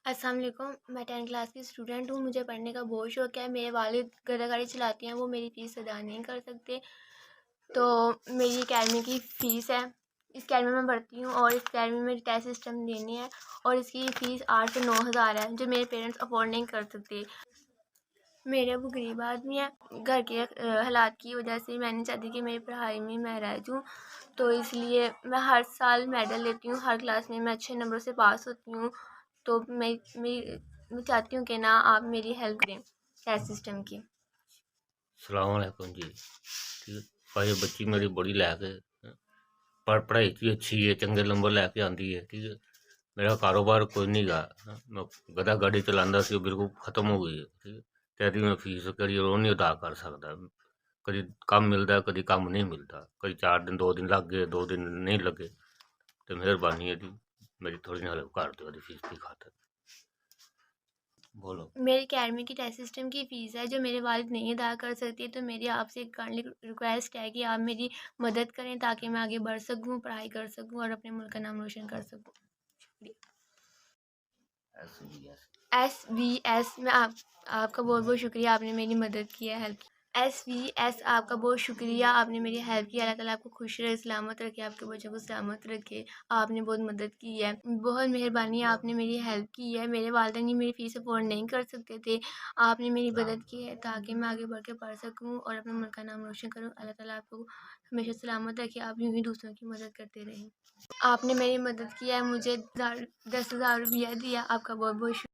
السلام علیکم، میں 10 کلاس کی اسٹوڈنٹ ہوں۔ مجھے پڑھنے کا بہت شوق ہے۔ میرے والد گھر گاڑی چلاتے ہیں، وہ میری فیس ادا نہیں کر سکتے، تو میری اکیڈمی کی فیس ہے۔ اس اکیڈمی میں پڑھتی ہوں اور اس اکیڈمی میں ٹیسٹ سسٹم دینے ہیں، اور اس کی فیس 8 سے 9 ہزار ہے، جو میرے پیرنٹس افورڈ نہیں کر سکتے۔ میرے ابو غریب آدمی ہیں، گھر کے حالات کی وجہ سے میں نہیں چاہتی کہ میری پڑھائی میں میں رہ جاؤں، تو اس لیے میں ہر سال میڈل لیتی ہوں، ہر کلاس میں اچھے نمبر سے پاس ہوتی ہوں۔ تو میں چاہتی ہوں کہ نا آپ میری ہیلپ کریں ٹیسٹ سسٹم کی۔ السلام علیکم جی، ٹھیک ہے بھائی، بچی میری بڑی لے کے پڑھائی بھی اچھی ہے، چنگے نمبر لے کے آتی ہے، ٹھیک ہے۔ میرا کاروبار کوئی نہیں گا، میں گدا گاڑی چلانا سی، بالکل ختم ہو گئی ہے، ٹھیک ہے۔ تیری میں فیس کری وہ نہیں ادا کر سکتا، کدی کم ملتا ہے کدی کم نہیں ملتا، کدی 4 دن 2 دن لگ گئے 2 دن نہیں لگے، تو مہربانی ہے جی میری تھوڑی ہیلپ کر دو فیس کی خاطر، بولو۔ میری اکیڈمی کی ٹیسٹ سسٹم کی فیس ہے جو میرے والد نہیں ادا کر سکتے، تو میری آپ سے کائنڈلی ریکویسٹ ہے کہ آپ میری مدد کریں تاکہ میں آگے بڑھ سکوں، پڑھائی کر سکوں اور اپنے ملک کا نام روشن کر سکوں۔ شکریہ۔ SVS میں آپ کا بہت بہت شکریہ، آپ نے میری مدد کی ہے، ہیلپ کی۔ SVS آپ کا بہت شکریہ، آپ نے میری ہیلپ کی۔ اللہ تعالیٰ آپ کو خوش رہے، سلامت رکھے، آپ کے بچوں کو سلامت رکھے۔ آپ نے بہت مدد کی ہے، بہت مہربانی ہے، آپ نے میری ہیلپ کی ہے۔ میرے والدین میری فیس افورڈ نہیں کر سکتے تھے، آپ نے میری مدد کی ہے تاکہ میں آگے بڑھ کے پڑھ سکوں اور اپنے ملک کا نام روشن کروں۔ اللہ تعالیٰ آپ کو ہمیشہ سلامت رکھے، آپ یوں ہی دوسروں کی مدد کرتے رہیں۔ آپ نے میری مدد کی ہے، مجھے 10,000 روپیہ دیا، آپ کا بہت بہت شکریہ۔